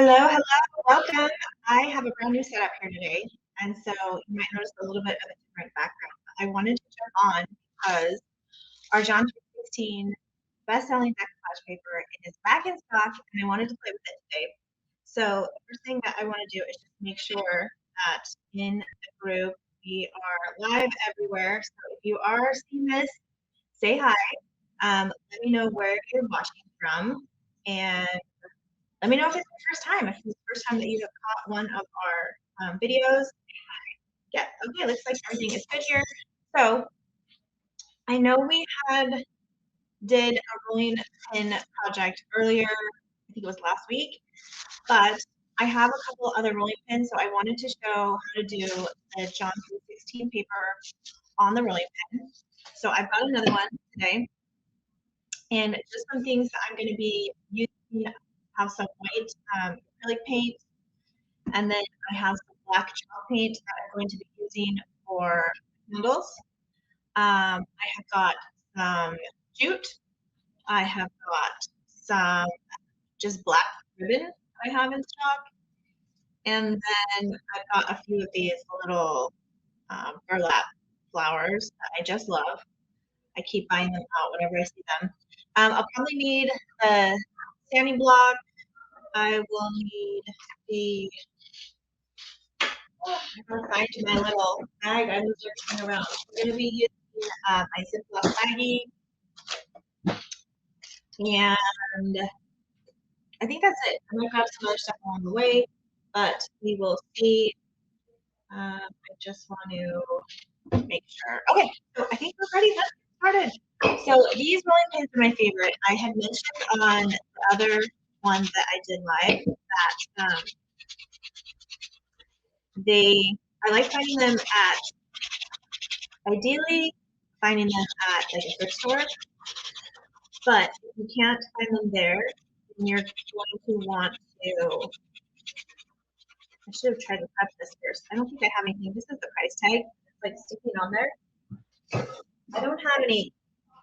Hello, hello, welcome. I have a brand new setup here today, and so you might notice a little bit of a different background. I wanted to jump on because our John 316 best-selling decoupage paper is back in stock, and I wanted to play with it today. So the first thing that I want to do is just make sure that in the group we are live everywhere. So if you are seeing this, say hi. Let me know where you're watching from, and let me know if it's the first time. If it's the first time that you have caught one of our videos. Yeah, okay, looks like everything is good here. So I know we had did a rolling pin project earlier, I think it was last week, but I have a couple other rolling pins, so I wanted to show how to do the John 316 paper on the rolling pin. So I've got another one today, and just some things that I'm going to be using. Have some white acrylic paint, and then I have some black chalk paint that I'm going to be using for candles. I have got some jute. I have got some just black ribbon that I have in stock. And then I've got a few of these little burlap flowers that I just love. I keep buying them out whenever I see them. I'll probably need the sanding block. I will need the I to my little bag. I moved everything around. I'm going to be using my Ziploc baggie, and I think that's it. I might grab some other stuff along the way, but we will see. I just want to make sure. Okay, so I think we're ready. Let's get started. So these rolling pins are my favorite. I had mentioned on the other one that I did live that I like finding them at, ideally, finding them at like a thrift store. But if you can't find them there, then you're going to want to. I should have tried to prep this first. I don't think I have anything. This is the price tag. It's like sticking on there. I don't have any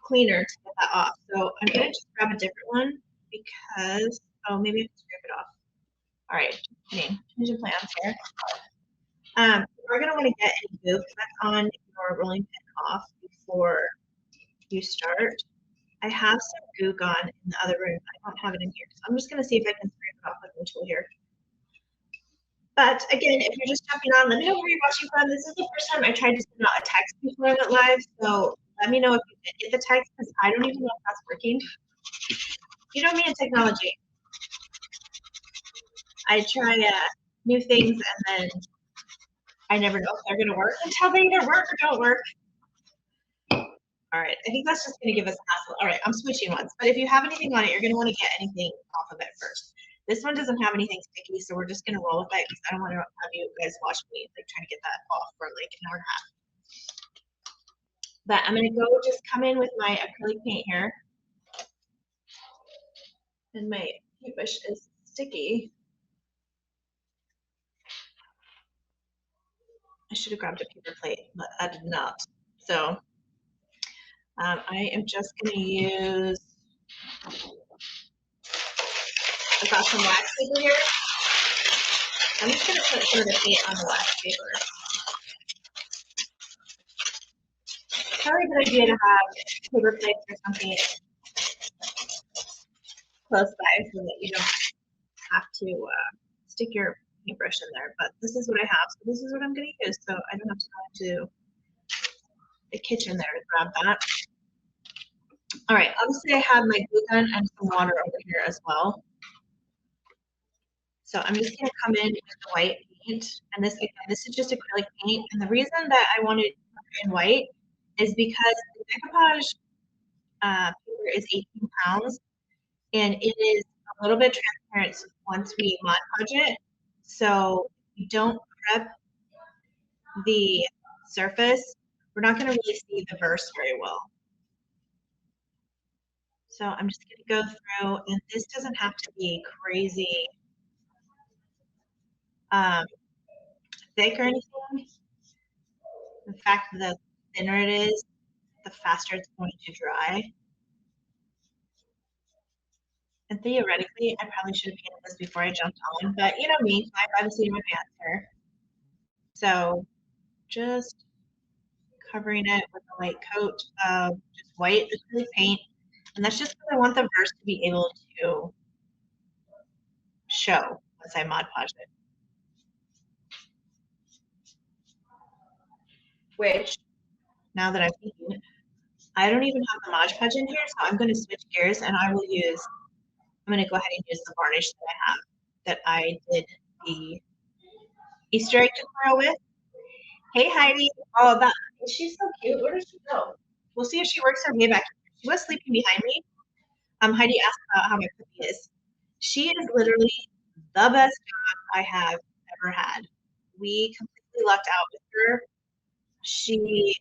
cleaner to get that off. So I'm going to just grab a different one because, oh, maybe I can scrape it off. All right, change of plans here. We're going to want to get any glue that's on your rolling pin off before you start. I have some goo gone in the other room. I don't have it in here. So I'm just going to see if I can scrape it off with my tool here. But again, if you're just jumping on, let me know where you're watching from. This is the first time I tried to send out a text before I went live. So let me know if you did get the text because I don't even know if that's working. You know me and technology. I try new things and then I never know if they're going to work until they either work or don't work. All right, I think that's just going to give us a hassle. All right, I'm switching ones. But if you have anything on it, you're going to want to get anything off of it first. This one doesn't have anything sticky, so we're just going to roll with it because I don't want to have you guys watch me like trying to get that off for like an hour and a half. But I'm going to go just come in with my acrylic paint here. And my paintbrush is sticky. I should have grabbed a paper plate, but I did not. So I am just going to use, I've got some wax paper here. I'm just going to put some of the paint on the wax paper. Probably a good idea to have paper plates or something close by so that you don't have to stick your paintbrush in there. But this is what I have, so this is what I'm going to use. So I don't have to go into the kitchen there to grab that. All right, obviously I have my glue gun and some water over here as well. So I'm just going to come in with the white paint, and this is just acrylic paint. And the reason that I wanted in white is because the decoupage paper is 18 pounds, and it is a little bit transparent once we Mod Podge it. So if you don't prep the surface, we're not going to really see the verse very well. So I'm just going to go through, and this doesn't have to be crazy thick or anything. In fact, the thinner it is, the faster it's going to dry. And theoretically, I probably should have painted this before I jumped on, but you know me, fly by the seat of my pants here. So just covering it with a light coat of just white acrylic paint. And that's just because I want the verse to be able to show once I Mod Podge it. Which, now that I'm thinking, I don't even have the Mod Podge in here, so I'm going to switch gears and I'm going to go ahead and use the varnish that I have, that I did the Easter egg tutorial with. Hey Heidi. Oh, she's so cute. Where did she go? We'll see if she works her way back. She was sleeping behind me. Heidi asked about how my puppy is. She is literally the best dog I have ever had. We completely lucked out with her. She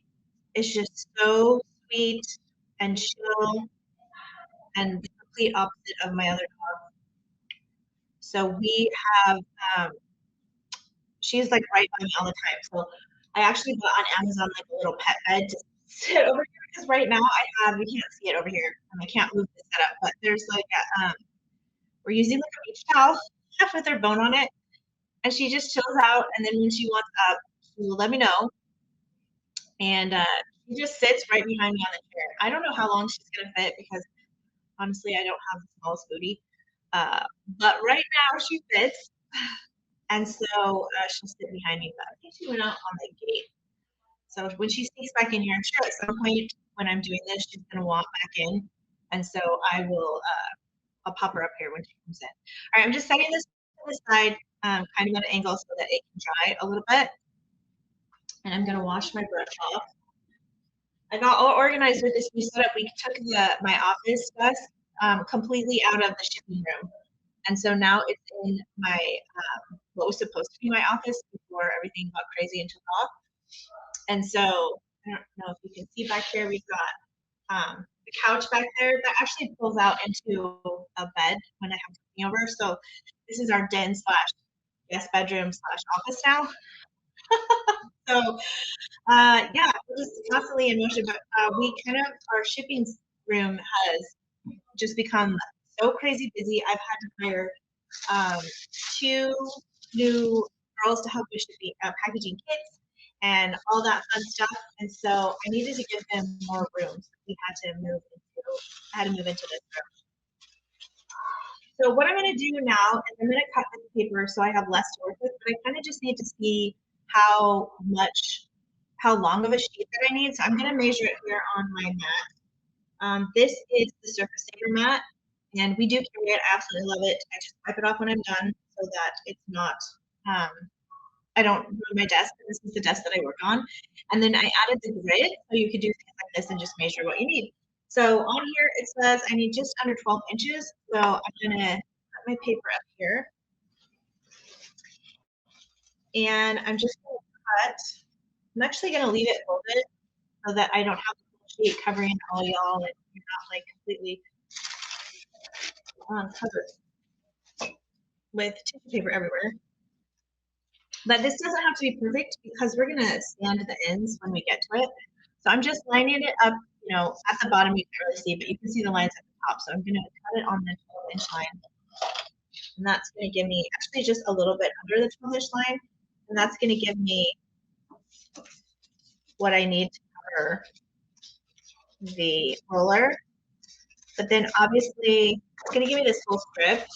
is just so sweet and chill and the complete opposite of my other dog. So we have, um, she's like right by me all the time. So I actually bought on Amazon like a little pet bed to sit over here because right now you can't see it over here and I can't move the setup, but there's like we're using like a beach towel with her bone on it, and she just chills out. And then when she wants up, she will let me know. And she just sits right behind me on the chair. I don't know how long she's gonna fit because honestly, I don't have the smallest booty. But right now she fits, and so she'll sit behind me. But I think she went out on the gate. So when she sneaks back in here, I'm sure at some point when I'm doing this, she's gonna walk back in, and so I will. I'll pop her up here when she comes in. All right, I'm just setting this to the side, kind of at an angle so that it can dry a little bit. And I'm gonna wash my brush off. I got all organized with this new setup. We took my office desk completely out of the shipping room. And so now it's in my what was supposed to be my office before everything got crazy and took off. And so I don't know if you can see back there, we've got the couch back there that actually pulls out into a bed when I have company over. So this is our den slash guest bedroom slash office now. So yeah, we're just constantly in motion, but we kind of, our shipping room has just become so crazy busy. I've had to hire two new girls to help with shipping, packaging kits and all that fun stuff. And so I needed to give them more room. So we had to I had to move into this room. So what I'm going to do now is I'm going to cut this paper so I have less to work with, but I kind of just need to see how long of a sheet that I need. So I'm going to measure it here on my mat. This is the Surface Saver mat, and we do carry it. I absolutely love it. I just wipe it off when I'm done so that it's not, um, I don't ruin my desk. This is the desk that I work on. And then I added the grid, so you could do things like this and just measure what you need. So on here, it says I need just under 12 inches. So I'm going to put my paper up here. And I'm just going to cut. I'm actually going to leave it folded so that I don't have the sheet covering all y'all and you're not like completely covered with tissue paper everywhere. But this doesn't have to be perfect because we're gonna sand the ends when we get to it. So I'm just lining it up, you know, at the bottom you can't really see, but you can see the lines at the top. So I'm gonna cut it on the 12-inch line. And that's gonna give me actually just a little bit under the 12-inch line. And that's gonna give me what I need to cover the roller. But then obviously it's gonna give me this whole strip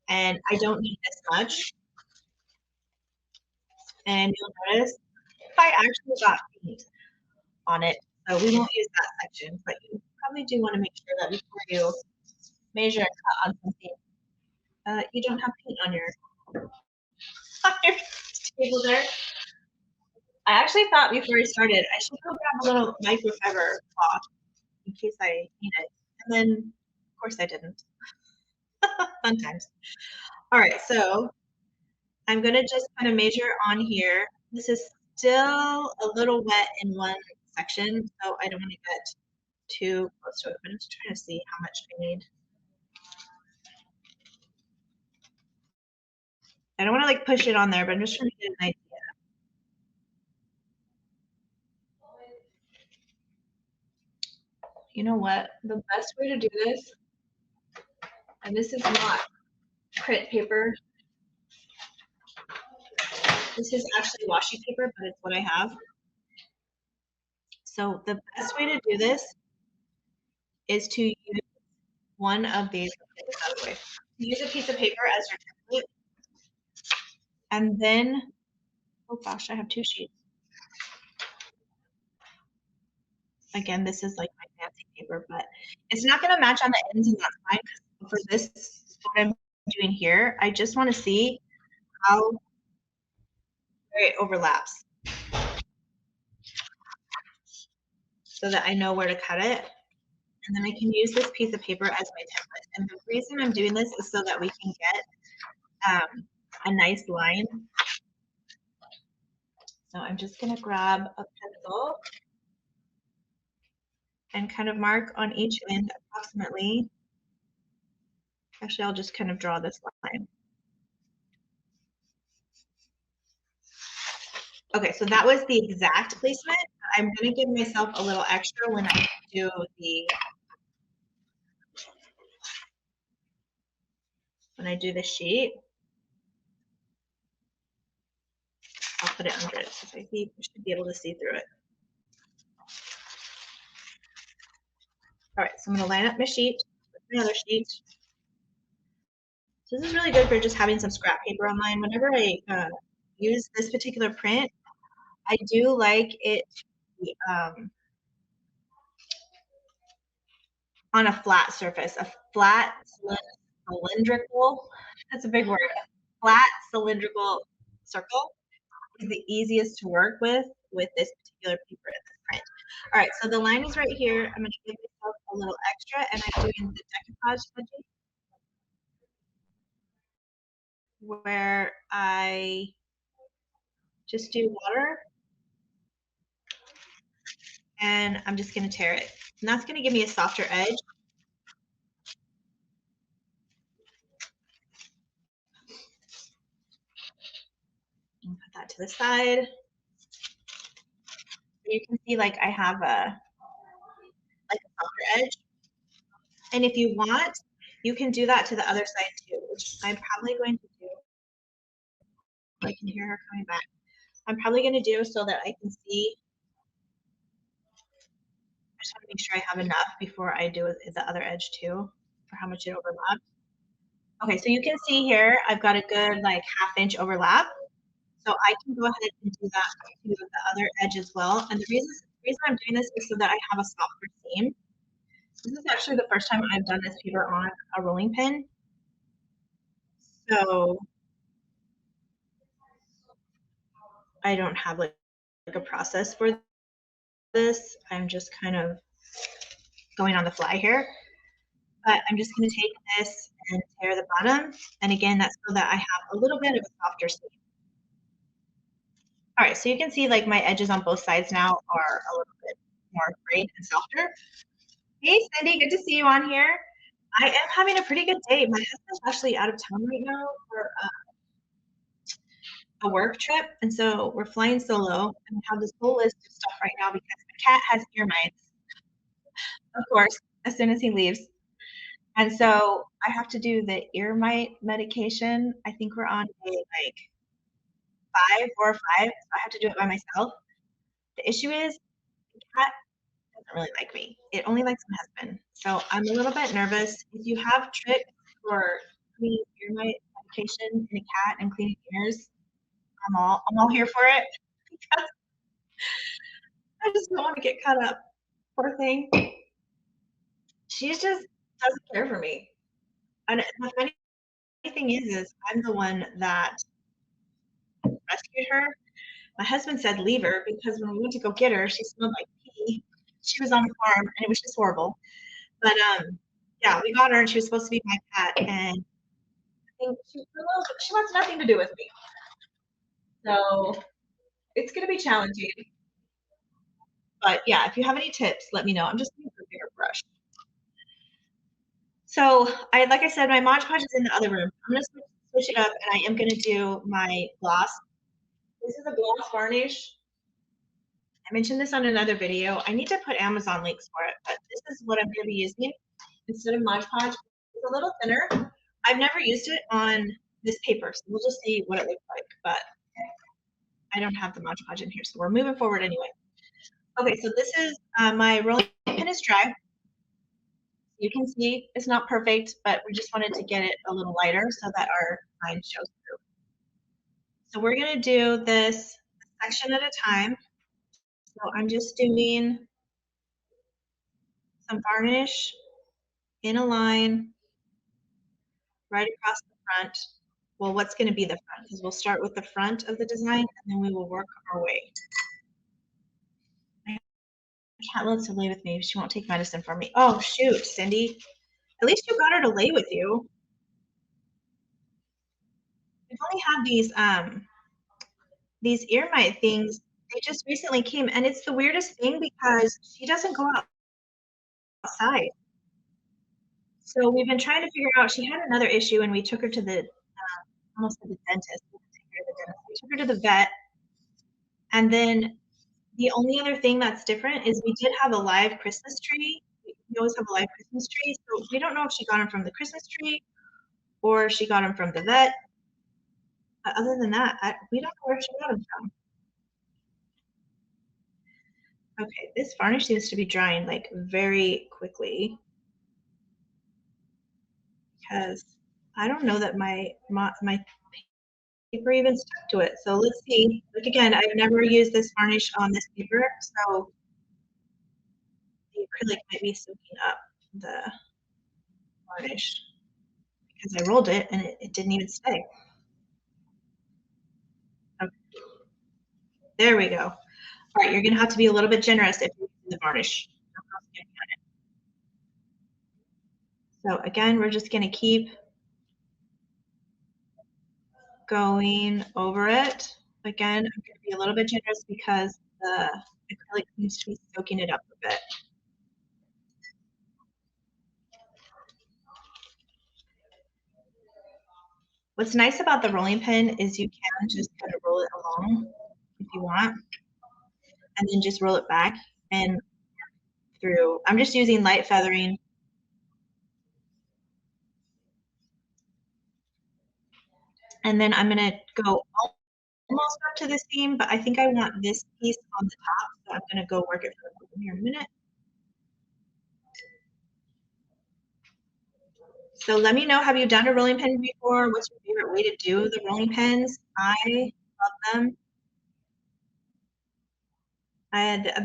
and I don't need this much. And you'll notice if I actually got paint on it, so we won't use that section, but you probably do want to make sure that before you measure and cut on something, you don't have paint on on your table there. I actually thought before I started, I should go grab a little microfiber cloth in case I need it. And then, of course, I didn't. Fun times. All right, so I'm going to just kind of measure on here. This is still a little wet in one section, so I don't want to get too close to it, but I'm just trying to see how much I need. I don't want to like push it on there, but I'm just trying to get an idea. You know what? The best way to do this And this is not print paper. This is actually washi paper, but it's what I have. So the best way to do this is to use one of these. Use a piece of paper as your template. And then, oh gosh, I have 2 sheets. Again, this is like my fancy paper, but it's not going to match on the ends, and that's fine. Because for this, what I'm doing here, I just want to see how it overlaps so that I know where to cut it. And then I can use this piece of paper as my template. And the reason I'm doing this is so that we can get a nice line. So I'm just going to grab a pencil and kind of mark on each end approximately. Actually, I'll just kind of draw this line. Okay, so that was the exact placement. I'm going to give myself a little extra when I do the sheet. I'll put it under it so I think you should be able to see through it. All right, so I'm going to line up my sheet with my other sheet. So this is really good for just having some scrap paper online. Whenever I use this particular print, I do like it on a flat surface, a flat cylindrical, that's a big word, a flat cylindrical circle is the easiest to work with this particular paper in this print. All right, so the line is right here. I'm going to give myself a little extra, and I'm doing the decoupage edging, where I just do water, and I'm just going to tear it. And that's going to give me a softer edge. And put that to the side. You can see like I have a softer edge. And if you want, you can do that to the other side too, which I'm probably going to do. I can hear her coming back. I'm probably going to do so that I can see. I just want to make sure I have enough before I do the other edge too, for how much it overlaps. Okay, so you can see here, I've got a good like 1/2 inch overlap. So I can go ahead and do that to the other edge as well. And the reason I'm doing this is so that I have a softer seam. This is actually the first time I've done this paper on a rolling pin. So I don't have like a process for this. I'm just kind of going on the fly here. But I'm just going to take this and tear the bottom. And again, that's so that I have a little bit of a softer seam. All right, so you can see like my edges on both sides now are a little bit more frayed and softer. Hey, Cindy, good to see you on here. I am having a pretty good day. My husband's actually out of town right now for a work trip, and so we're flying solo. And I have this whole list of stuff right now because my cat has ear mites, of course, as soon as he leaves. And so I have to do the ear mite medication. I think we're on day like 5 or 5. So I have to do it by myself. The issue is the cat doesn't really like me. It only likes my husband. So I'm a little bit nervous. If you have tricks for cleaning ear mite medication in a cat and cleaning ears, I'm all here for it because I just don't want to get cut up. Poor thing. She just doesn't care for me. And the funny thing is I'm the one that rescued her. My husband said leave her because when we went to go get her, she smelled like pee. She was on the farm and it was just horrible. But yeah, we got her and she was supposed to be my cat, and I think she wants nothing to do with me. So it's gonna be challenging. But yeah, if you have any tips, let me know. I'm just looking for a bigger brush. So like I said, my Mod Podge is in the other room. I'm gonna switch it up, and I am gonna do my gloss. This is a gloss varnish. I mentioned this on another video. I need to put Amazon links for it, but this is what I'm gonna be using instead of Mod Podge. It's a little thinner. I've never used it on this paper, so we'll just see what it looks like, but I don't have the Mod Podge in here, so we're moving forward anyway. Okay, so this is my rolling pin is dry. You can see it's not perfect, but we just wanted to get it a little lighter so that our line shows through. So we're gonna do this section at a time. So I'm just doing some varnish in a line right across the front. Well, what's gonna be the front? Because we'll start with the front of the design and then we will work our way. My cat loves to lay with me. She won't take medicine for me. Oh shoot, Cindy. At least you got her to lay with you. We've only had these ear mite things. They just recently came, and it's the weirdest thing because she doesn't go outside. So we've been trying to figure out. She had another issue, and we took her to the almost to the dentist. We took her to the vet, and then the only other thing that's different is we did have a live Christmas tree. We always have a live Christmas tree, so we don't know if she got them from the Christmas tree or she got them from the vet. But other than that, we don't know where she got them from. Okay, this varnish seems to be drying like very quickly because I don't know that my paper even stuck to it. So let's see. Like again, I've never used this varnish on this paper, so the acrylic might be soaking up the varnish because I rolled it and it didn't even stay. Okay, there we go. All right, you're gonna have to be a little bit generous if you're using the varnish. So again, we're just gonna keep going over it. Again, I'm gonna be a little bit generous because the acrylic seems to be soaking it up a bit. What's nice about the rolling pin is you can just kind of roll it along if you want, and then just roll it back and through. I'm just using light feathering. And then I'm gonna go almost up to the seam, but I think I want this piece on the top, so I'm gonna go work it for here in a minute. So let me know, have you done a rolling pin before? What's your favorite way to do the rolling pins? I love them.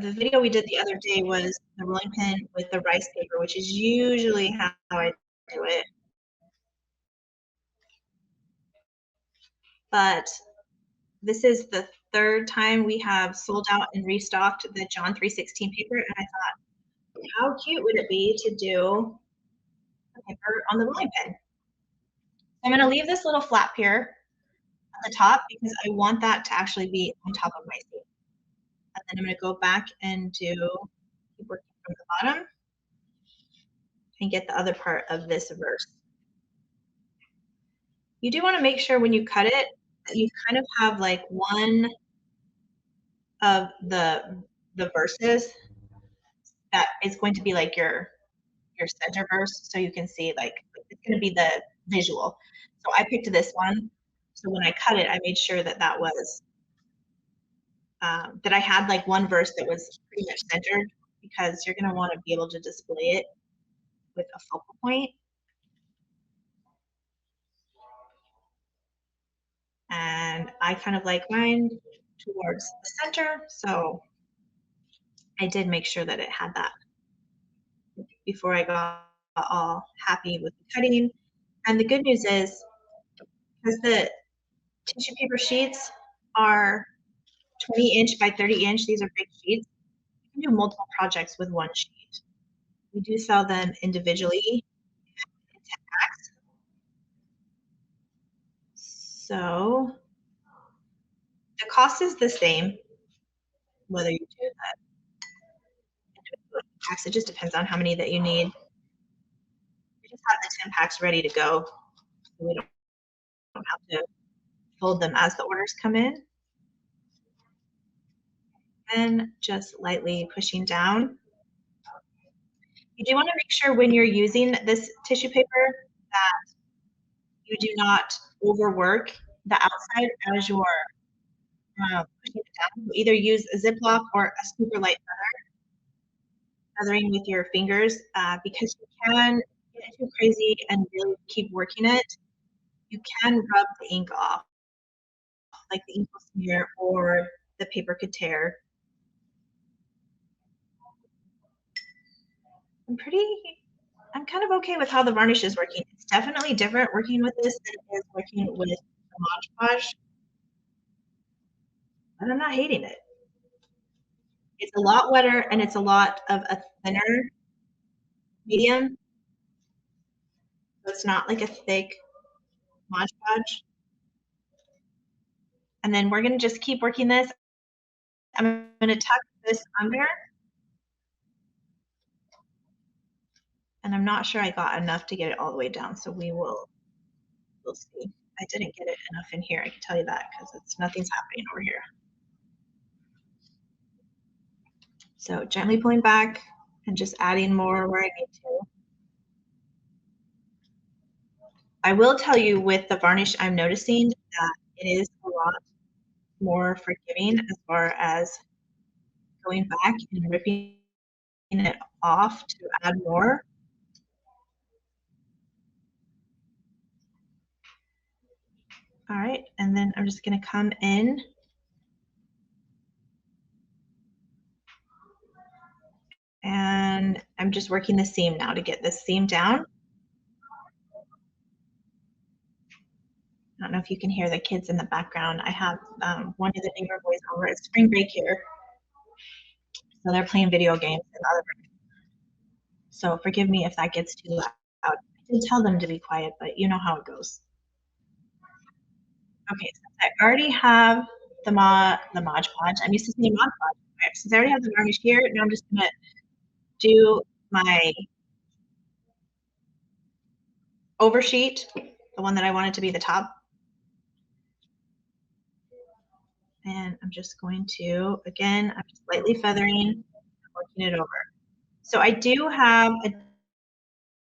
The video we did the other day was the rolling pin with the rice paper, which is usually how I do it. But this is the third time we have sold out and restocked the John 316 paper, and I thought, how cute would it be to do a paper on the rolling pin? I'm going to leave this little flap here at the top because I want that to actually be on top of my seam. And then I'm going to go back and keep working from the bottom and get the other part of this verse. You do want to make sure when you cut it that you kind of have like one of the verses that is going to be like your center verse, so you can see like it's going to be the visual. So I picked this one. So when I cut it, I made sure that that was that I had like one verse that was pretty much centered because you're going to want to be able to display it with a focal point. And I kind of like mine towards the center, so I did make sure that it had that before I got all happy with the cutting. And the good news is, because the tissue paper sheets are 20 inch by 30 inch, these are big sheets, you can do multiple projects with one sheet. We do sell them individually in 10 packs. So the cost is the same whether you do that individual packs. It just depends on how many that you need. We just have the 10 packs ready to go. So we don't have to fold them as the orders come in. And just lightly pushing down. You do want to make sure when you're using this tissue paper that you do not overwork the outside as you're pushing it down. You either use a Ziploc or a super light feathering with your fingers because you can get too crazy and really keep working it. You can rub the ink off, like the ink will smear or the paper could tear. I'm pretty, I'm kind of okay with how the varnish is working. It's definitely different working with this than it is working with the Mod Podge, but I'm not hating it. It's a lot wetter and it's a lot of a thinner medium. So it's not like a thick Mod Podge. And then we're gonna just keep working this. I'm gonna tuck this under, and I'm not sure I got enough to get it all the way down, so we'll see. I didn't get it enough in here, I can tell you that, because it's nothing's happening over here. So gently pulling back and just adding more where I need to. I will tell you with the varnish, I'm noticing that it is a lot more forgiving as far as going back and ripping it off to add more. All right, and then I'm just gonna come in and I'm just working the seam now to get this seam down. I don't know if you can hear the kids in the background. I have one of the neighbor boys over. It's spring break here, so they're playing video games in the other room. So forgive me if that gets too loud. I did tell them to be quiet, but you know how it goes. Okay, since I already have the Mod Podge, I'm used to saying Mod Podge. Okay, since I already have the varnish here, now I'm just gonna do my oversheet, the one that I wanted to be the top. And I'm just going to, again, I'm just lightly feathering, working it over. So I do have a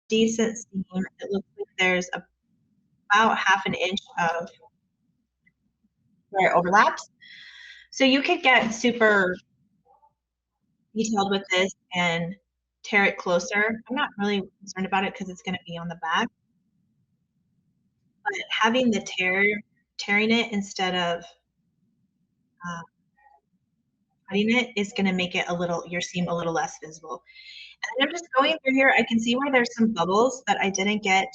decent seam. It looks like there's about half an inch of where it overlaps. So you could get super detailed with this and tear it closer. I'm not really concerned about it because it's going to be on the back. But having the tearing it instead of uh, cutting it is going to make it a little, your seam a little less visible. And I'm just going through here. I can see where there's some bubbles that I didn't get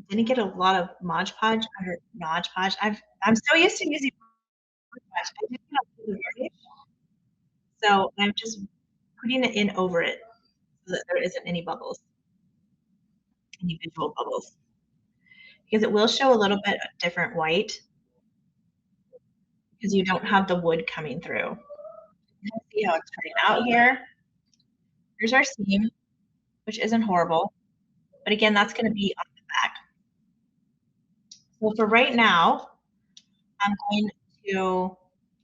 didn't get a lot of Mod Podge under Mod Podge. I'm so used to using Mod Podge. I didn't know it was varnish. So I'm just putting it in over it so that there isn't any bubbles, any visual bubbles. Because it will show a little bit of different white because you don't have the wood coming through. Let's see how it's turning out here. Here's our seam, which isn't horrible. But again, that's going to be on the back. So for right now, I'm going to,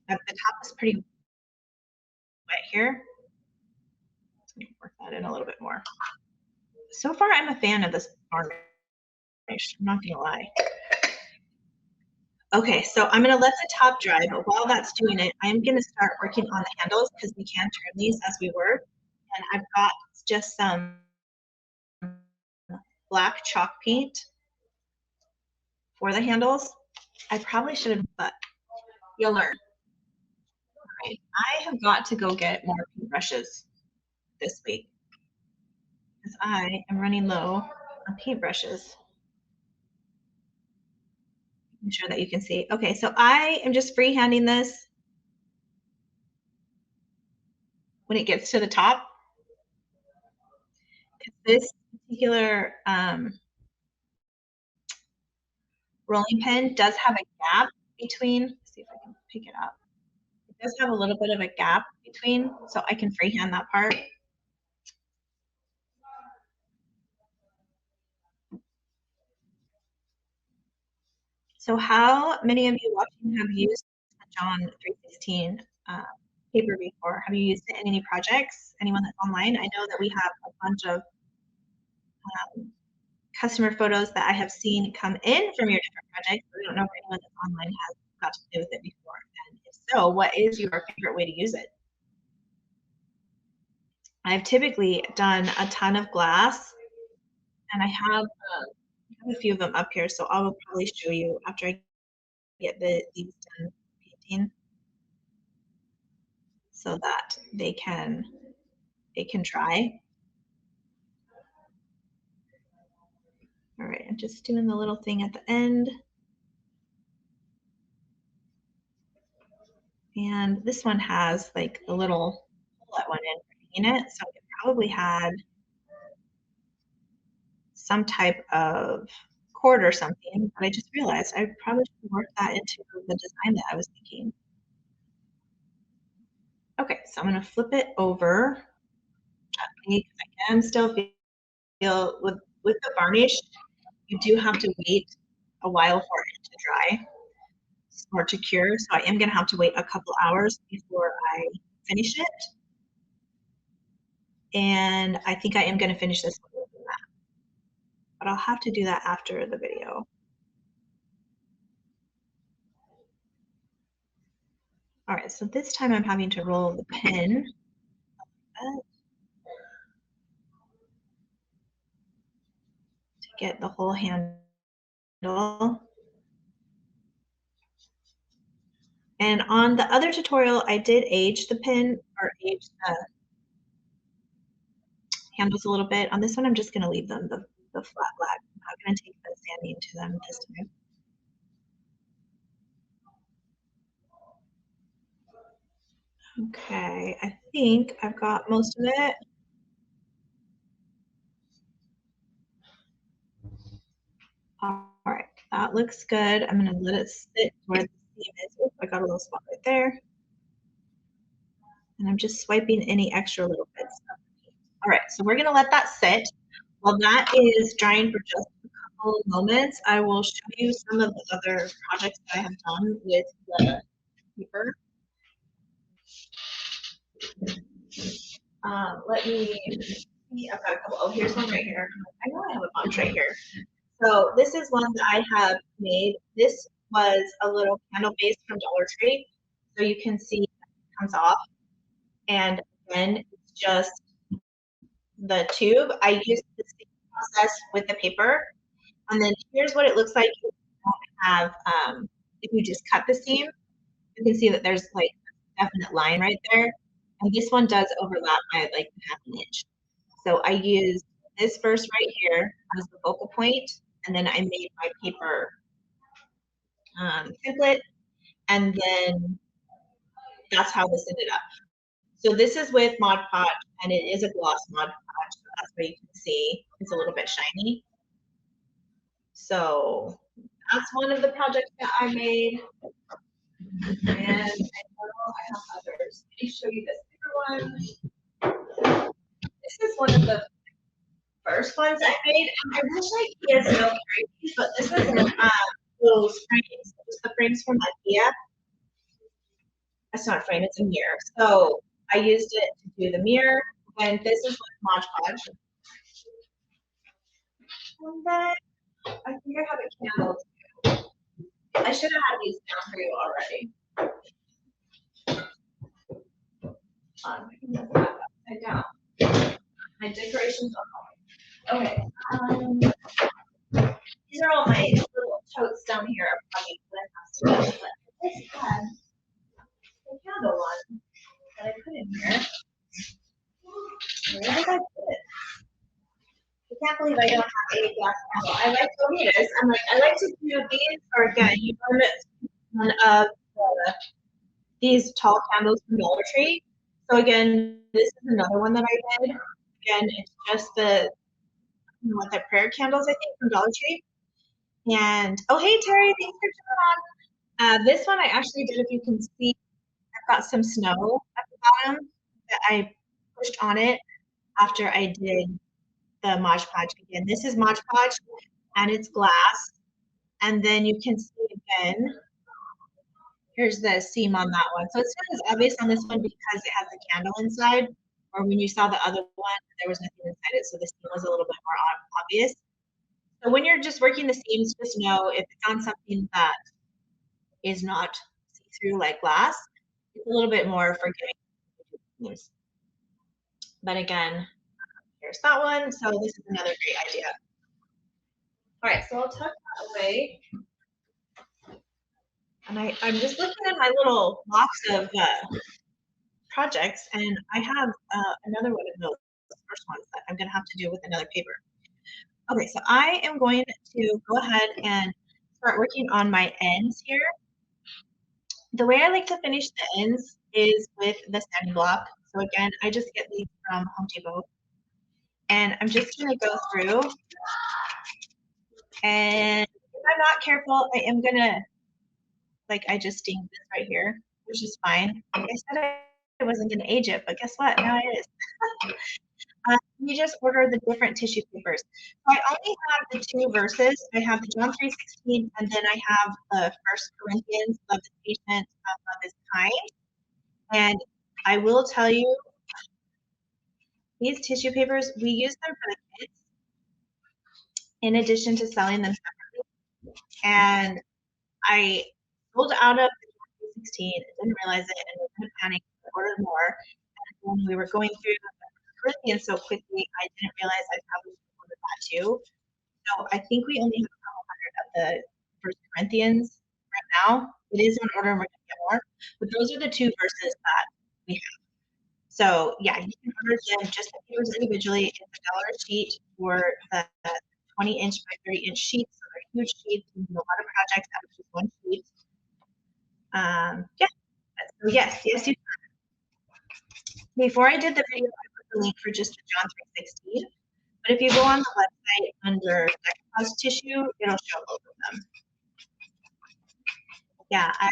the top is pretty wet here. Let me work that in a little bit more. So far, I'm a fan of this varnish. I'm not gonna lie. Okay, so I'm gonna let the top dry, but while that's doing it, I'm gonna start working on the handles because we can turn these as we work. And I've got just some black chalk paint for the handles. I probably should have, but you'll learn. Right. I have got to go get more paintbrushes this week because I am running low on paintbrushes. I'm sure that you can see. Okay, so I am just freehanding this when it gets to the top. This particular rolling pin does have a gap between, let's see if I can pick it up. It does have a little bit of a gap between, so I can freehand that part. So how many of you watching have used the John 316 paper before? Have you used it in any projects? Anyone that's online? I know that we have a bunch of customer photos that I have seen come in from your different projects. I don't know if anyone that's online has got to play with it before. And if so, what is your favorite way to use it? I've typically done a ton of glass, and I have a few of them up here, so I will probably show you after I get these done painting, so that they can dry. All right, I'm just doing the little thing at the end. And this one has like a little hole that went in it, so it probably had some type of cord or something, but I just realized I probably should work that into the design that I was thinking. Okay, so I'm gonna flip it over gently because I can still feel with the varnish, you do have to wait a while for it to dry or to cure. So I am gonna have to wait a couple hours before I finish it. And I think I am gonna finish this one, but I'll have to do that after the video. All right, so this time I'm having to roll the pin to get the whole handle. And on the other tutorial, I did age the pin or age the handles a little bit. On this one, I'm just gonna leave them the flat black. I'm not gonna take the sanding to them this time. Okay, I think I've got most of it. All right, that looks good. I'm gonna let it sit where the seam is. Oops, I got a little spot right there. And I'm just swiping any extra little bits. All right, so we're gonna let that sit. While that is drying for just a couple of moments, I will show you some of the other projects that I have done with the paper. Let me see. I've got a couple. Oh, here's one right here. I know I have a bunch right here. So this is one that I have made. This was a little candle base from Dollar Tree. So you can see it comes off. And then it's just the tube. I used the same process with the paper. And then here's what it looks like if you don't have, if you just cut the seam. You can see that there's like a definite line right there. And this one does overlap by like half an inch. So I used this first right here as the focal point, and then I made my paper template, and then that's how this ended up. So this is with Mod Podge, and it is a gloss Mod Podge, so that's why you can see it's a little bit shiny. So that's one of the projects that I made, and I know I have others. Let me show you this bigger one. This is one of the first ones I made. I wish I could still carry these, but this was those frames. It was the frames from IKEA. It's not a frame, it's a mirror. So I used it to do the mirror, and this is with Mod Podge. And then I think I have a candle too. I should have had these down for you already. I can move that upside down. My decorations are home. Okay. These are all my little totes down here. Probably but this had the candle one that I put in here. Where did I put it? I can't believe I don't have a black candle. I like to do this. I'm like, I like to do these, or again, you learn one of these tall candles from Dollar Tree. So again, this is another one that I did. Again, it's just the the prayer candles, I think, from Dollar Tree. And oh, hey Terry, thanks for coming on. This one I actually did. If you can see, I've got some snow at the bottom that I pushed on it after I did the Mod Podge again. This is Mod Podge, and it's glass. And then you can see again, here's the seam on that one. So it's not as obvious on this one because it has the candle inside. or when you saw the other one, there was nothing inside it, so the seam was a little bit more obvious. So when you're just working the seams, just know if it's on something that is not see-through like glass, it's a little bit more forgiving. But again, here's that one. So this is another great idea. All right, so I'll tuck that away. And I'm just looking at my little box of projects, and I have another one of those first ones that I'm going to have to do with another paper. Okay, so I am going to go ahead and start working on my ends here. The way I like to finish the ends is with the sanding block. So again, I just get these from Home Depot. And I'm just going to go through. And if I'm not careful, I am going to, like I just dinged this right here, which is fine. I said I wasn't going to age it, but guess what? Now it is. You just order the different tissue papers. So I only have the two verses. I have the John 3:16, and then I have the First Corinthians, love the patient, love is kind. And I will tell you, these tissue papers, we use them for the kids in addition to selling them separately. And I sold out of the 2016, didn't realize it, and was kind of panicked, ordered more. And when we were going through Corinthians so quickly, I didn't realize I probably ordered that too. So I think we only have a couple hundred of the First Corinthians right now. It is in order, and we're gonna get more. But those are the two verses that we have. So yeah, you can order them just the papers individually. It's $1 a sheet for the 20-inch by 30-inch sheets. So they're huge sheets. You can do a lot of projects out of just one sheet. Yeah. So yes, you can. Before I did the video, I put the link for just the John 3:16. But if you go on the website under Decoupage tissue, it'll show both of them. Yeah, I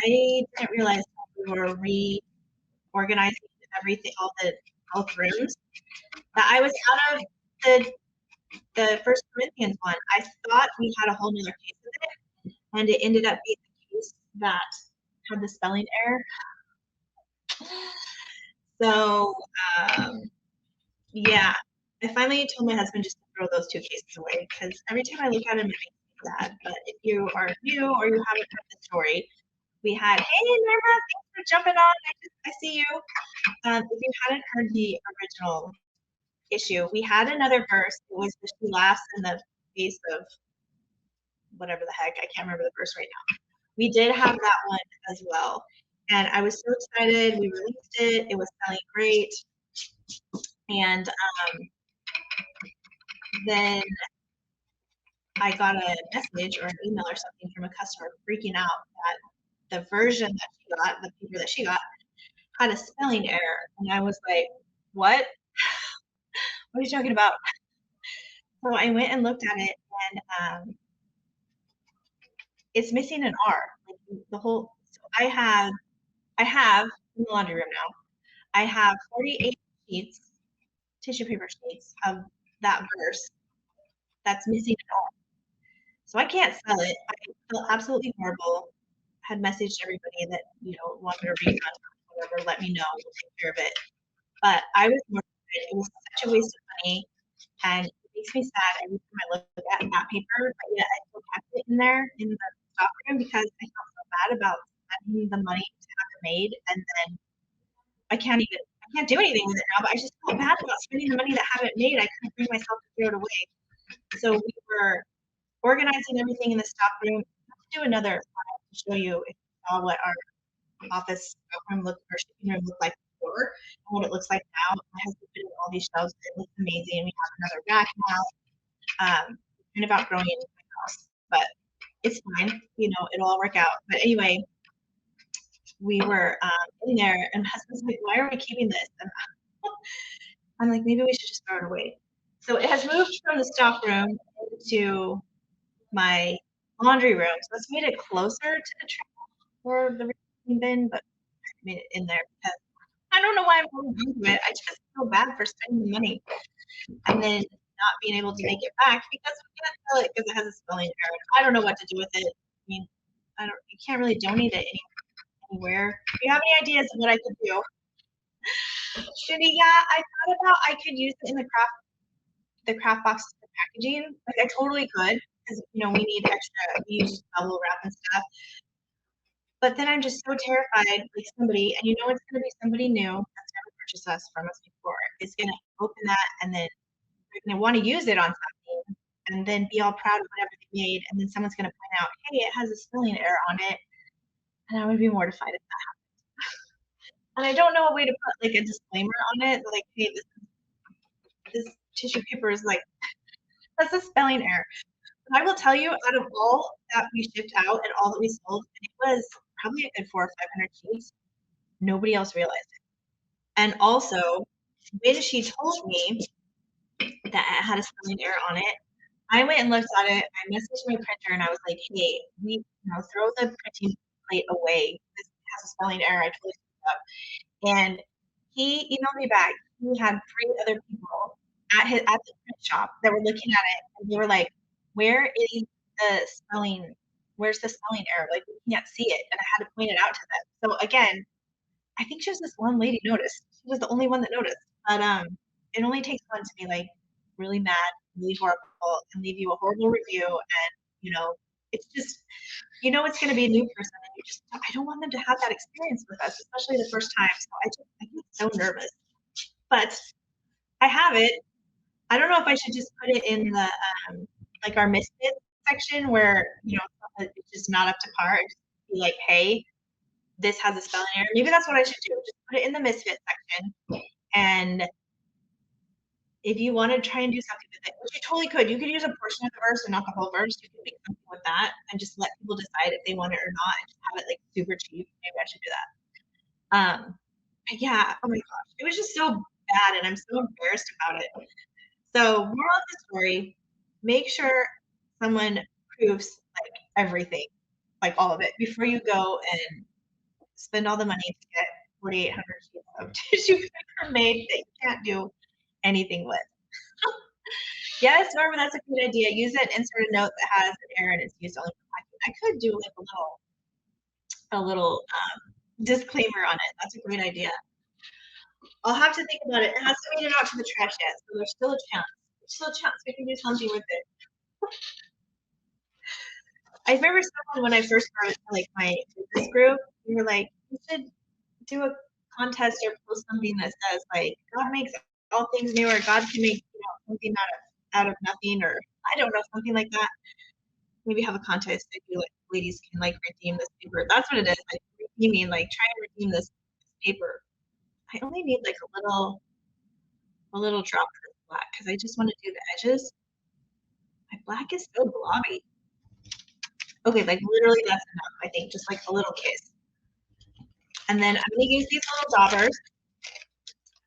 didn't realize we were reorganizing everything, both rooms, that I was out of the First Corinthians one. I thought we had a whole nother case of it, and it ended up being the case that had the spelling error. So yeah, I finally told my husband just to throw those two cases away because every time I look at them, it makes me sad. But if you are new or you haven't heard the story, we had, hey Norma, thanks for jumping on. I see you. If you hadn't heard the original issue, we had another verse. It was the she laughs in the face of whatever the heck. I can't remember the verse right now. We did have that one as well. And I was so excited. We released it. It was selling great. And then I got a message or an email or something from a customer freaking out that the version that she got, the paper that she got, had a spelling error. And I was like, what? What are you talking about? So I went and looked at it, and it's missing an R. Like the whole. So I have in the laundry room now. I have 48 sheets, tissue paper sheets of that verse that's missing an R. So I can't sell it. I feel absolutely horrible. Had messaged everybody that wanted to refund or whatever. Let me know. We'll take care of it. But I was mortified. It was such a waste of money, and it makes me sad every time I look at that paper. But yet I still kept it in there in the stock room because I felt so bad about spending the money to have it made, and then I can't do anything with it now. But I just felt bad about spending the money that I haven't made. I couldn't bring myself to throw it away. So we were organizing everything in the stock room. I'll do another to show you if you saw what our office room looked or shipping room looked like before and what it looks like now. My husband put in all these shelves. It looks amazing. We have another rack now. Kind of outgrowing it in my house, but it's fine. It'll all work out. But anyway, we were in there, and my husband's like, "Why are we keeping this?" And I'm like, "Maybe we should just throw it away." So it has moved from the stock room to my laundry room. So it's made it closer to the trash or the recycling bin, but I made it in there because I don't know why I'm going into it. I just feel bad for spending the money and then not being able to make it back because we can't sell it because it has a spelling error. I don't know what to do with it. I mean, you can't really donate it anywhere. If you have any ideas of what I could do, Judy, yeah, I thought about I could use it in the craft box for packaging. Like I totally could because we need extra. We use bubble wrap and stuff. But then I'm just so terrified, like somebody, and it's going to be somebody new that's never purchased us from us before, is going to open that and then they're going to want to use it on something and then be all proud of whatever they made. And then someone's going to point out, hey, it has a spelling error on it. And I would be mortified if that happened. And I don't know a way to put like a disclaimer on it, like, hey, this tissue paper is like, that's a spelling error. But I will tell you, out of all that we shipped out and all that we sold, and it was probably a good 400 or 500 sheets, nobody else realized it. And also, when she told me that it had a spelling error on it, I went and looked at it. I messaged my printer and I was like, hey, throw the printing plate away. This has a spelling error. I totally screwed up. And he emailed me back. He had 3 other people at the print shop that were looking at it and they were like, where is the spelling? Where's the spelling error? Like we can't see it. And I had to point it out to them. So again, I think just this one lady noticed. She was the only one that noticed. But it only takes one to be like really mad, really horrible, and leave you a horrible review. And it's just it's going to be a new person, and I don't want them to have that experience with us, especially the first time. So I get so nervous. But I have it. I don't know if I should just put it in the like our misfit section where it's just not up to par. And just be like, hey, this has a spelling error. Maybe that's what I should do. Just put it in the misfit section. And if you want to try and do something with it, which you totally could, you could use a portion of the verse and not the whole verse. You could make something with that and just let people decide if they want it or not and just have it like super cheap. Maybe I should do that. But yeah, oh my gosh, it was just so bad and I'm so embarrassed about it. So moral of the story, make sure someone proofs like everything, like all of it, before you go and spend all the money to get 4,800 sheets of tissue paper made that you can't do anything with. Yes, Norma, that's a good idea. Use it, insert a note that has an error and it's used only for packing. I could do like a little disclaimer on it. That's a great idea. I'll have to think about it. It hasn't made it out to the trash yet, so there's still a chance. There's still a chance we can do something with it. I remember someone when I first started like my business group, we were like, we should do a contest or post something that says like God makes all things new, or God can make something out of nothing, or I don't know, something like that. Maybe have a contest if you like ladies can like redeem this paper. That's what it is. Like redeeming, like try and redeem this paper. I only need like a little drop of black because I just want to do the edges. My black is so blobby. Okay, like literally that's enough, I think, just like a little kiss. And then I'm gonna use these little daubers.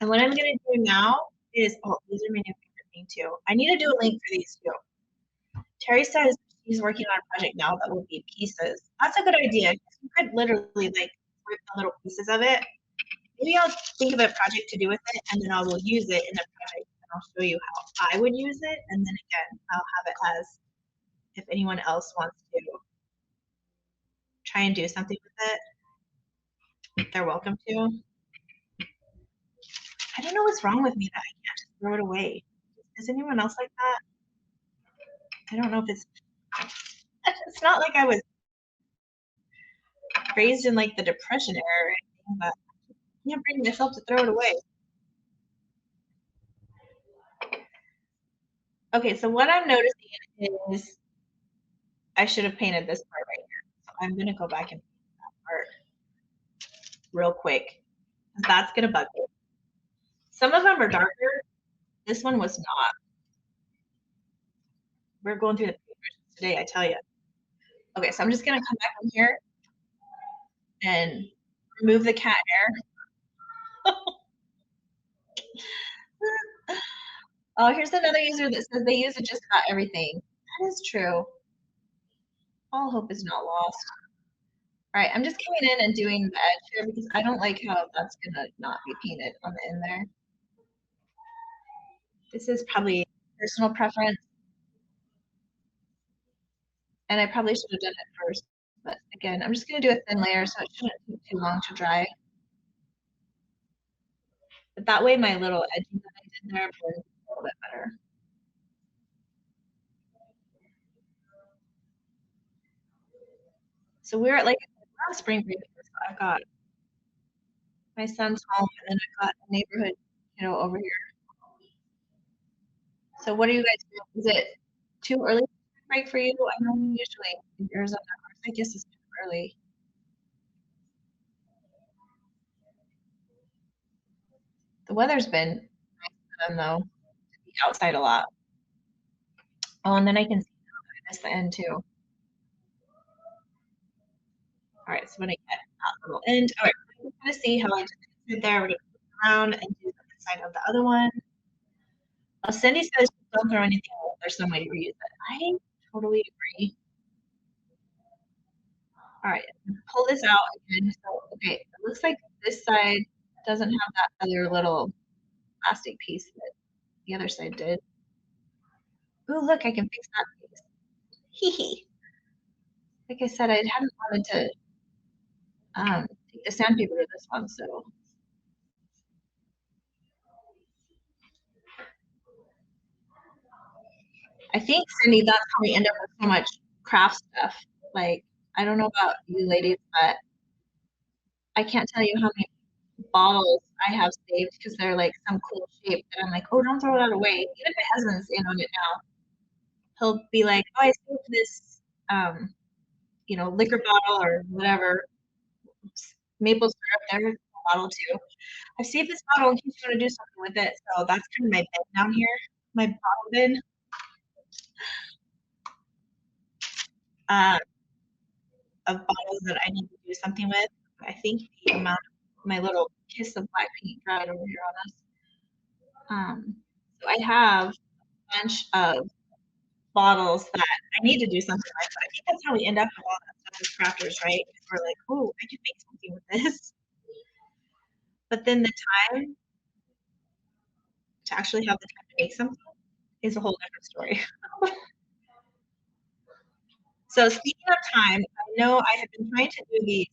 And what I'm gonna do now is, oh, these are my new favorite thing too. I need to do a link for these too. Terry says she's working on a project now that will be pieces. That's a good idea. You could literally like rip the little pieces of it. Maybe I'll think of a project to do with it, and then I will use it in the project, and I'll show you how I would use it, and then again, I'll have it as if anyone else wants to try and do something with it, they're welcome to. I don't know what's wrong with me that I can't just throw it away. Is anyone else like that? I don't know if it's not like I was raised in like the Depression era or anything, but I can't bring myself to throw it away. Okay, so what I'm noticing is I should have painted this part right here. So I'm gonna go back and paint that part real quick. That's gonna bug me. Some of them are darker. This one was not. We're going through the papers today, I tell you. Okay, so I'm just gonna come back in here and remove the cat hair. Oh, here's another user that says they use it just about everything. That is true. All hope is not lost. All right, I'm just coming in and doing the edge here because I don't like how that's gonna not be painted on the end there. This is probably personal preference. And I probably should have done it first. But again, I'm just gonna do a thin layer so it shouldn't take too long to dry. But that way my little edging that I did there was a little bit better. So we're at like around spring break. So I've got my son's home and then I've got a neighborhood, over here. So what are you guys doing? Is it too early for spring break for you? I know usually in Arizona, I guess it's too early. The weather's been nice for them though, to be outside a lot. Oh, and then I can see this the end too. All right, so when I get that little end, all right, we're gonna see how I just sit there. We're gonna flip around and do the inside of the other one. Cindy says don't throw anything away. There's some way to reuse it. I totally agree. All right, pull this out again. So, okay, it looks like this side doesn't have that other little plastic piece that the other side did. Oh, look, I can fix that piece. Hee hee. Like I said, I hadn't wanted to take the sandpaper to this one, so I think, Cindy, that's how we end up with so much craft stuff. Like, I don't know about you ladies, but I can't tell you how many bottles I have saved because they're like some cool shape that I'm like, oh, don't throw that away. Even my husband's in on it now. He'll be like, oh, I saved this, liquor bottle or whatever, maple syrup. There's a bottle too. I saved this bottle in case you want to do something with it. So that's kind of my bin down here, my bottle bin. Uh, of bottles that I need to do something with. I think the amount of my little kiss of black paint dried over here on us. So I have a bunch of bottles that I need to do something with, but I think that's how we end up with all that stuff as crafters, right? We're like, oh, I could make something with this. But then the time to actually have the time to make something is a whole different story. So speaking of time, I know I have been trying to do these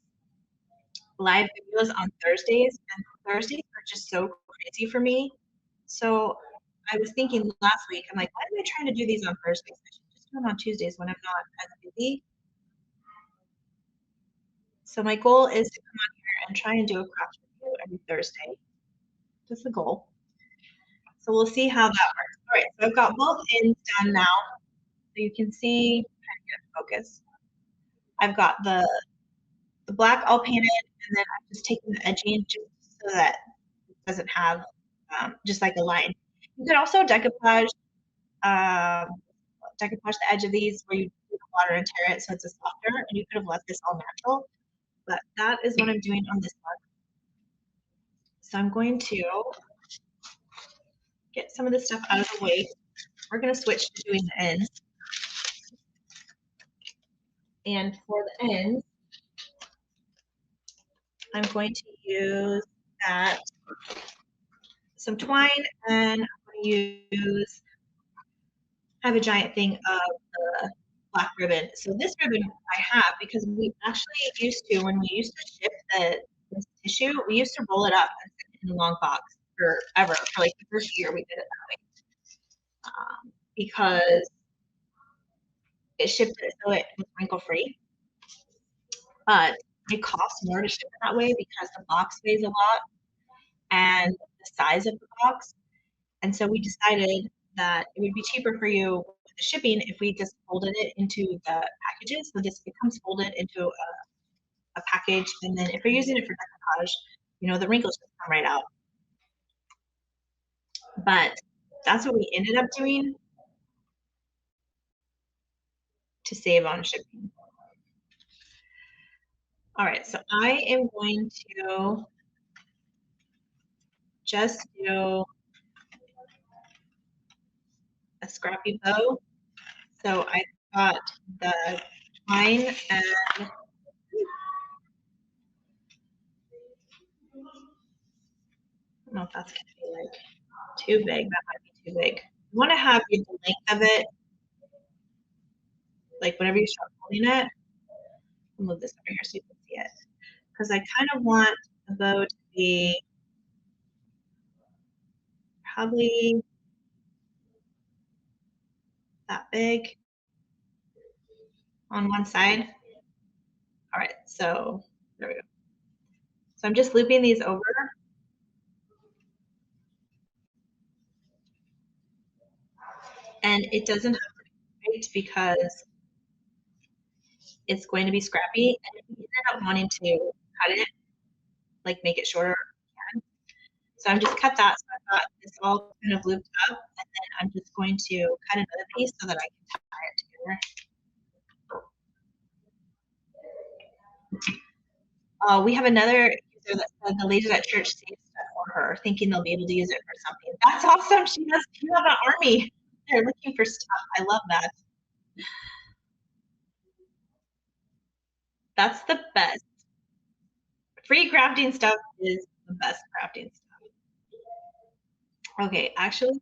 live videos on Thursdays, and Thursdays are just so crazy for me. So I was thinking last week, I'm like, why am I trying to do these on Thursdays? I should just do them on Tuesdays when I'm not as busy. So my goal is to come on here and try and do a craft review every Thursday. That's the goal. So we'll see how that works. All right, so I've got both ends done now. So you can see, trying to get focus. I've got the black all painted, and then I'm just taking the edging just so that it doesn't have just like a line. You could also um, decoupage the edge of these where you do the water and tear it so it's a softer, and you could have left this all natural. But that is what I'm doing on this one. So I'm going to get some of this stuff out of the way. We're going to switch to doing the ends. And for the ends, I'm going to use some twine, and I'm going to use, I have a giant thing of the black ribbon. So this ribbon I have because we actually used to, when we used to ship this tissue, we used to roll it up and send it in a long box forever. For like the first year we did it that way. Because it shipped it so it was wrinkle free. But it costs more to ship it that way because the box weighs a lot and the size of the box. And so we decided that it would be cheaper for you with the shipping if we just folded it into the packages. So this becomes folded into a package. And then if you're using it for decoupage, the wrinkles just come right out. But that's what we ended up doing to save on shipping. All right, so I am going to just do a scrappy bow. So I got the twine and I don't know if that's gonna be like too big. That might be too big. You want to have the length of it, like whenever you start holding it. I'll move this over here so you can see it. Because I kind of want the bow to be probably that big on one side. All right, so there we go. So I'm just looping these over. And it doesn't have to be straight because it's going to be scrappy. And if you end up wanting to cut it, like make it shorter, you can. So I'm just cut that. So I've got this all kind of looped up. And then I'm just going to cut another piece so that I can tie it together. We have another user that said the ladies at church saved stuff for her, thinking they'll be able to use it for something. That's awesome. You have an army. They're looking for stuff. I love that. That's the best. Free crafting stuff is the best crafting stuff. Okay, actually,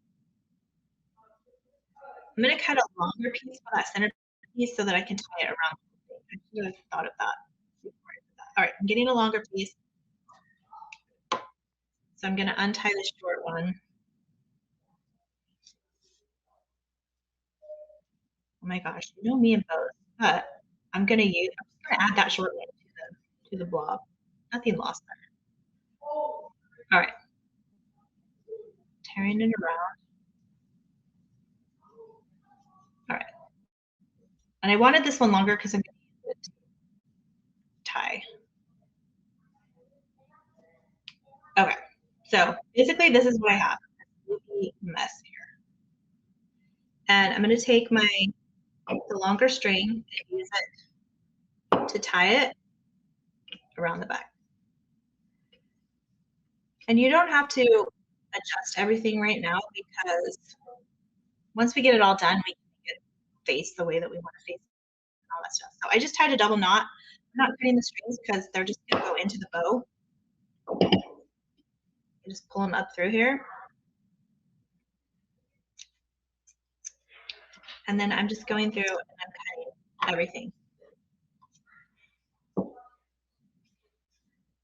I'm gonna cut a longer piece for that center piece so that I can tie it around. I should have thought of that before I did that. All right, I'm getting a longer piece. So I'm gonna untie the short one. Oh my gosh, you know me and both, but I'm just gonna add that short one to the blob. Nothing lost there. All right, tearing it around. All right, and I wanted this one longer because I'm gonna use it to tie. Okay, so basically this is what I have. This mess here. And I'm gonna take the longer string and use it to tie it around the back. And you don't have to adjust everything right now because once we get it all done, we can make it face the way that we want to face and all that stuff. So I just tied a double knot. I'm not cutting the strings because they're just gonna go into the bow. You just pull them up through here. And then I'm just going through and I'm cutting everything.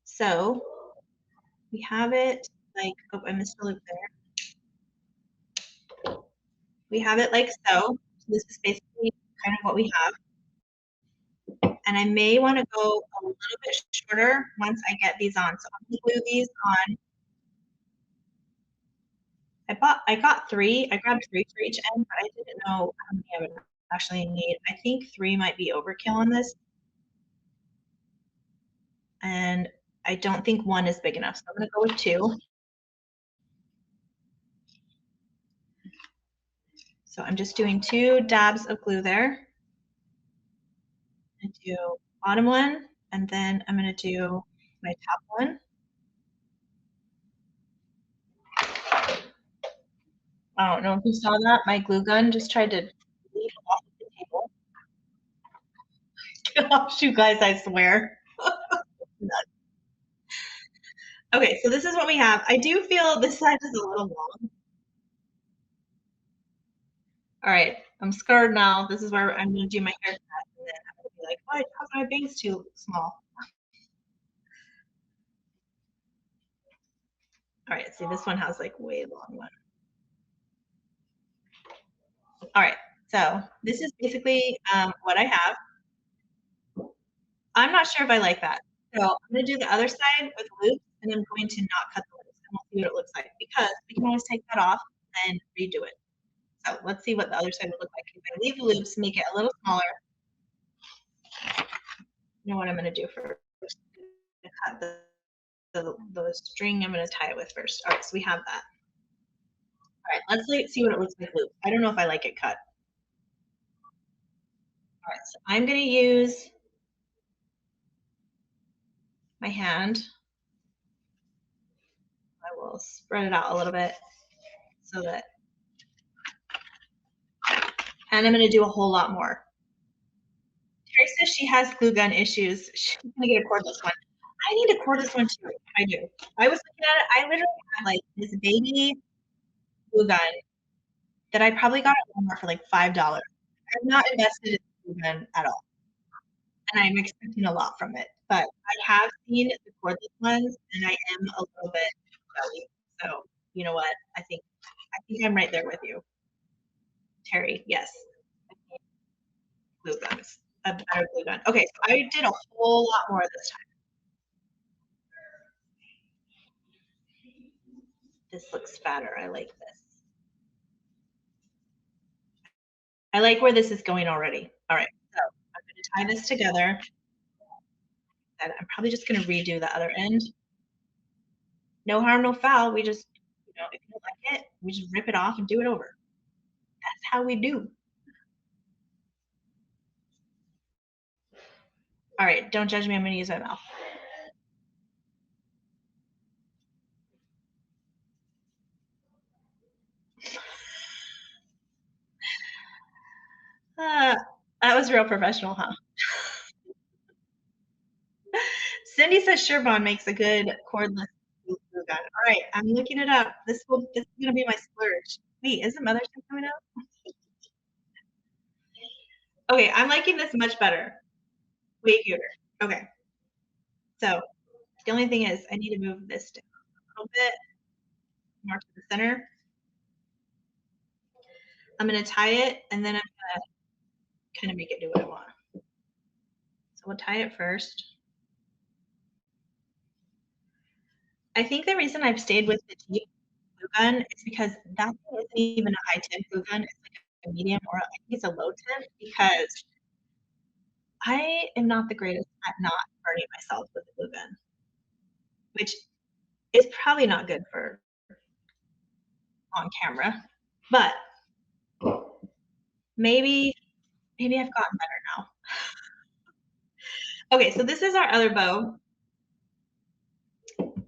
So we have it like, oh, I missed a loop there. We have it like so. So this is basically kind of what we have. And I may want to go a little bit shorter once I get these on. So I'm going to glue these on. I got three. I grabbed three for each end, but I didn't know how many I would actually need. I think three might be overkill on this. And I don't think one is big enough. So I'm going to go with two. So I'm just doing 2 dabs of glue there. I do bottom one, and then I'm going to do my top one. I don't know if you saw that. My glue gun just tried to leave off the table. Gosh, you guys, I swear. Okay, so this is what we have. I do feel this side is a little long. All right, I'm scarred now. This is where I'm going to do my haircut, and then I'm going to be like, why how's my bangs too small? All right, see, this one has like way long one. All right, so this is basically what I have. I'm not sure if I like that. So I'm going to do the other side with loops, and I'm going to not cut the loops, and we'll see what it looks like because we can always take that off and redo it. So let's see what the other side would look like. If I leave the loops, make it a little smaller. You know what I'm going to do first? Cut the string I'm going to tie it with first. All right, so we have that. All right, let's see what it looks like loop. I don't know if I like it cut. All right, so I'm going to use my hand. I will spread it out a little bit so that, and I'm going to do a whole lot more. Terry says she has glue gun issues. She's going to get a cordless one. I need a cordless one too. I do. I was looking at it. I literally had like this baby glue gun that I probably got at Walmart for like $5. I'm not invested in glue gun at all. And I'm expecting a lot from it. But I have seen the cordless ones and I am a little bit jelly. So you know what? I think think I'm right there with you. Terry, yes. Glue guns. A better glue gun. Okay, so I did a whole lot more this time. This looks fatter. I like this. I like where this is going already. All right, so I'm going to tie this together. And I'm probably just going to redo the other end. No harm, no foul. We just, if you don't like it, we just rip it off and do it over. That's how we do. All right, don't judge me. I'm going to use my mouth. That was real professional, huh? Cindy says Sherban makes a good cordless glue gun. All right, I'm looking it up. This is gonna be my splurge. Wait, isn't Mother's Day coming up? Okay, I'm liking this much better. Way cuter. Okay, so the only thing is I need to move this down a little bit more to the center. I'm gonna tie it and then I'm gonna kind of make it do what I want. So we'll tie it first. I think the reason I've stayed with the cheap glue gun is because that isn't even a high temp glue gun. It's like a medium or I think it's a low temp because I am not the greatest at not burning myself with a glue gun, which is probably not good for on camera, but maybe I've gotten better now. Okay, so this is our other bow.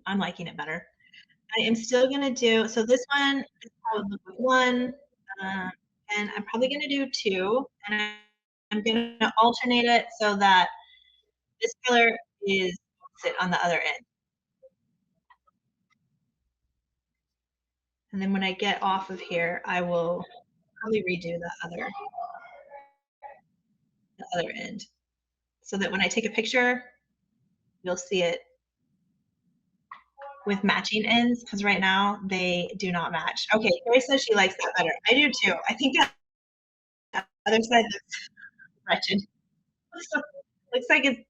I'm liking it better. I am still gonna do, so this one is probably one, um, and I'm probably gonna do two, and I'm gonna alternate it so that this color is sit on the other end. And then when I get off of here, I will probably redo the other end so that when I take a picture, you'll see it with matching ends because right now they do not match. Okay, Carrie says she likes that better. I do too. I think that other side looks wretched. Looks like it's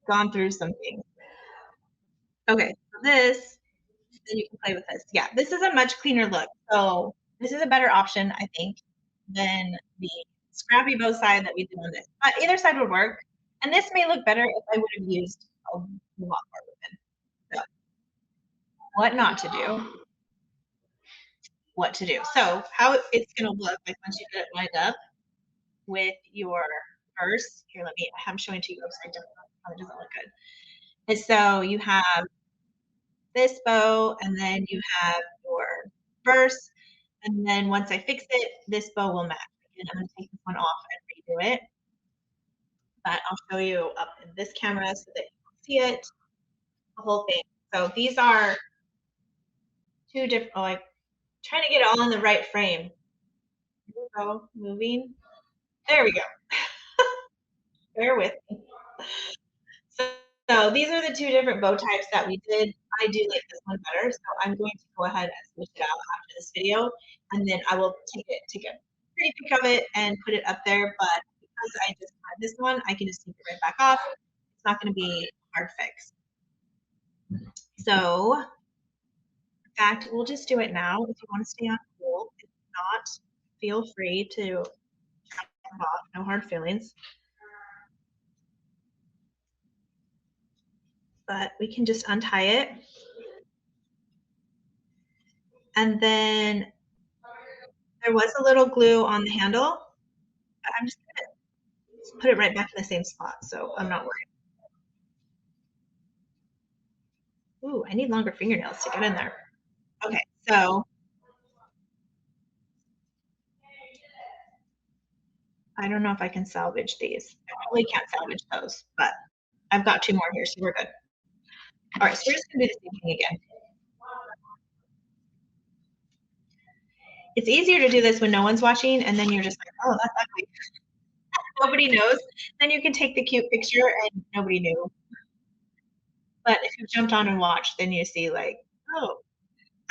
gone through some things. Okay, so this, then you can play with this. Yeah, this is a much cleaner look. So this is a better option, I think, than the scrappy bow side that we did on this. But either side would work. And this may look better if I would have used a lot more ribbon. So what not to do, what to do. So how it's going to look like once you get it lined up with your purse. Here, I'm showing to you upside down. It doesn't look good. And so you have this bow, and then you have your purse, and then once I fix it, this bow will match. And I'm going to take this one off and redo it. But I'll show you up in this camera so that you can see it, the whole thing. So these are two different, like trying to get it all in the right frame. Here we go, moving. There we go. Bear with me. So, so these are the two different bow types that we did. I do like this one better, so I'm going to go ahead and switch it out after this video, and then I will take a pretty pic of it and put it up there. But because I just had this one, I can just take it right back off. It's not going to be a hard fix. So, in fact, we'll just do it now. If you want to stay on hold, if not, feel free to jump off. No hard feelings. But we can just untie it. And then there was a little glue on the handle. I'm just going to put it right back in the same spot, so I'm not worried. Ooh, I need longer fingernails to get in there. Okay, so I don't know if I can salvage these. I probably can't salvage those, but I've got two more here, so we're good. All right, so we're just going to do the same thing again. It's easier to do this when no one's watching, and then you're just like, oh, that's ugly. Nobody knows. Then you can take the cute picture, and nobody knew. But if you jumped on and watched, then you see like, oh,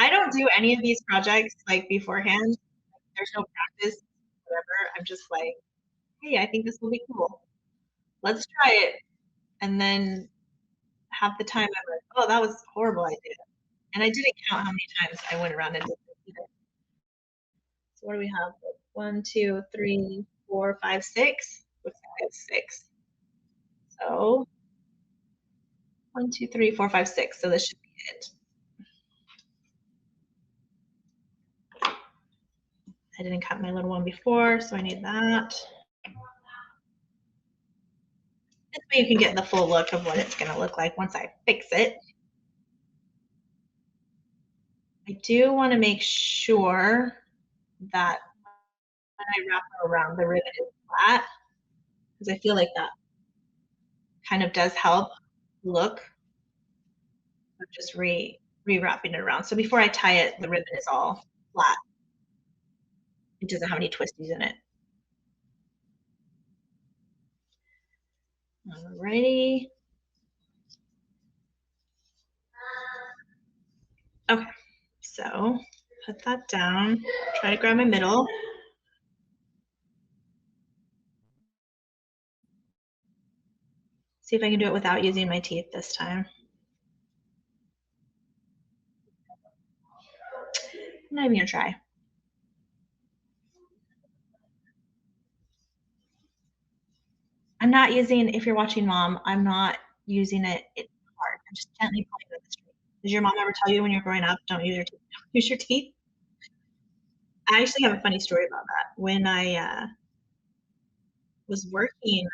I don't do any of these projects like beforehand. There's no practice, whatever. I'm just like, hey, I think this will be cool. Let's try it. And then half the time I'm like, oh, that was a horrible idea. And I didn't count how many times I went around and did this either. So what do we have? 1, 2, 3, 4, 5, 6. Looks like it's 6. So 1, 2, 3, 4, 5, 6. So this should be it. I didn't cut my little one before, so I need that. This way you can get the full look of what it's going to look like once I fix it. I do want to make sure that when I wrap it around, the ribbon is flat, because I feel like that kind of does help look of just re-wrapping it around. So before I tie it, the ribbon is all flat. It doesn't have any twisties in it. Alrighty. Okay, so put that down. Try to grab my middle. See if I can do it without using my teeth this time. I'm not even gonna try. I'm not using, if you're watching mom, I'm not using it hard. I'm just gently pulling with the straight. Does your mom ever tell you when you're growing up, don't use your teeth? Don't use your teeth? I actually have a funny story about that. When I was working,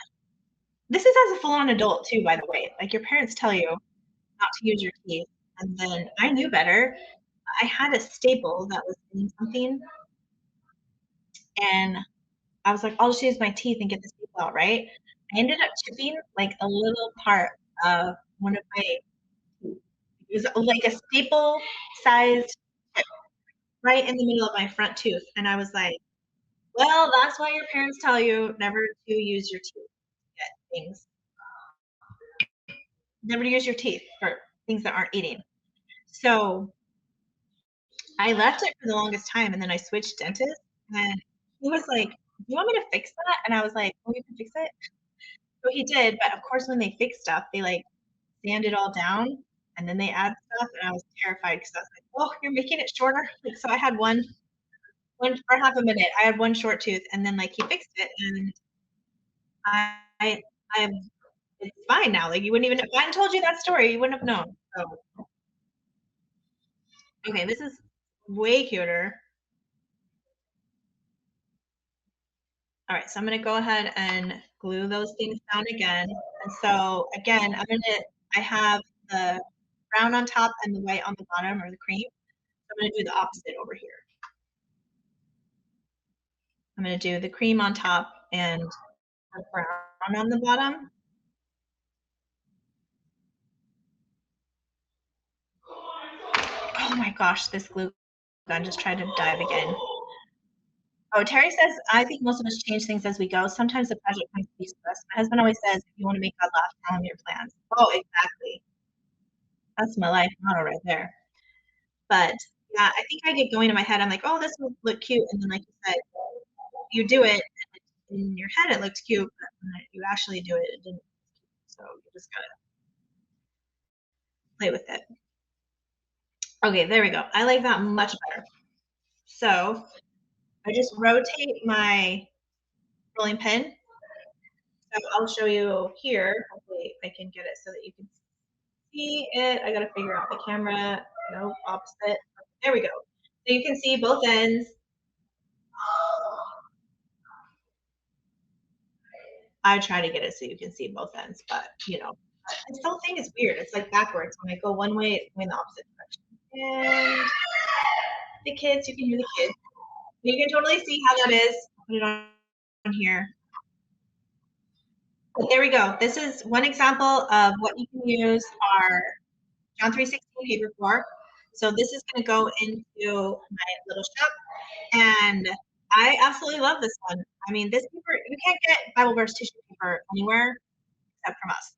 this is as a full-on adult too, by the way. Like your parents tell you not to use your teeth, and then I knew better. I had a staple that was in something, and I was like, I'll just use my teeth and get the staple out, right? I ended up chipping like a little part of one of my teeth. It was like a staple sized chip right in the middle of my front tooth. And I was like, well, that's why your parents tell you never to use your teeth to get things. Never to use your teeth for things that aren't eating. So I left it for the longest time, and then I switched dentists, and he was like, "Do you want me to fix that?" And I was like, "Oh, you can fix it." So he did, but of course, when they fix stuff, they like sand it all down, and then they add stuff, and I was terrified because I was like, "Oh, you're making it shorter." Like, so I had one for half a minute. I had one short tooth, and then like he fixed it, and I I'm it's fine now. Like you wouldn't even if I hadn't told you that story, you wouldn't have known. So okay, this is way cuter. All right, so I'm gonna go ahead and glue those things down again. And so again, I have the brown on top and the white on the bottom, or the cream. So I'm gonna do the opposite over here. I'm gonna do the cream on top and the brown on the bottom. Oh my gosh, this glue gun just tried to dive again. Oh, Terry says, I think most of us change things as we go. Sometimes the project comes to us. My husband always says, if you want to make God laugh, tell him your plans. Oh, exactly. That's my life motto right there. But yeah, I think I get going in my head. I'm like, oh, this will look cute. And then, like you said, you do it, and in your head, it looks cute. But when you actually do it, it didn't. So you just gotta play with it. Okay, there we go. I like that much better. So I just rotate my rolling pin. So I'll show you here. Hopefully I can get it so that you can see it. I gotta figure out the camera. No, opposite. There we go. So you can see both ends. I try to get it so you can see both ends, but you know, this whole thing is weird. It's like backwards. When I go one way, it's going the opposite direction. And the kids, you can hear the kids. You can totally see how that is. I'll put it on here. But there we go. This is one example of what you can use our John 3:16 paper for. So this is going to go into my little shop, and I absolutely love this one. I mean, this paper, you can't get Bible verse tissue paper anywhere except from us.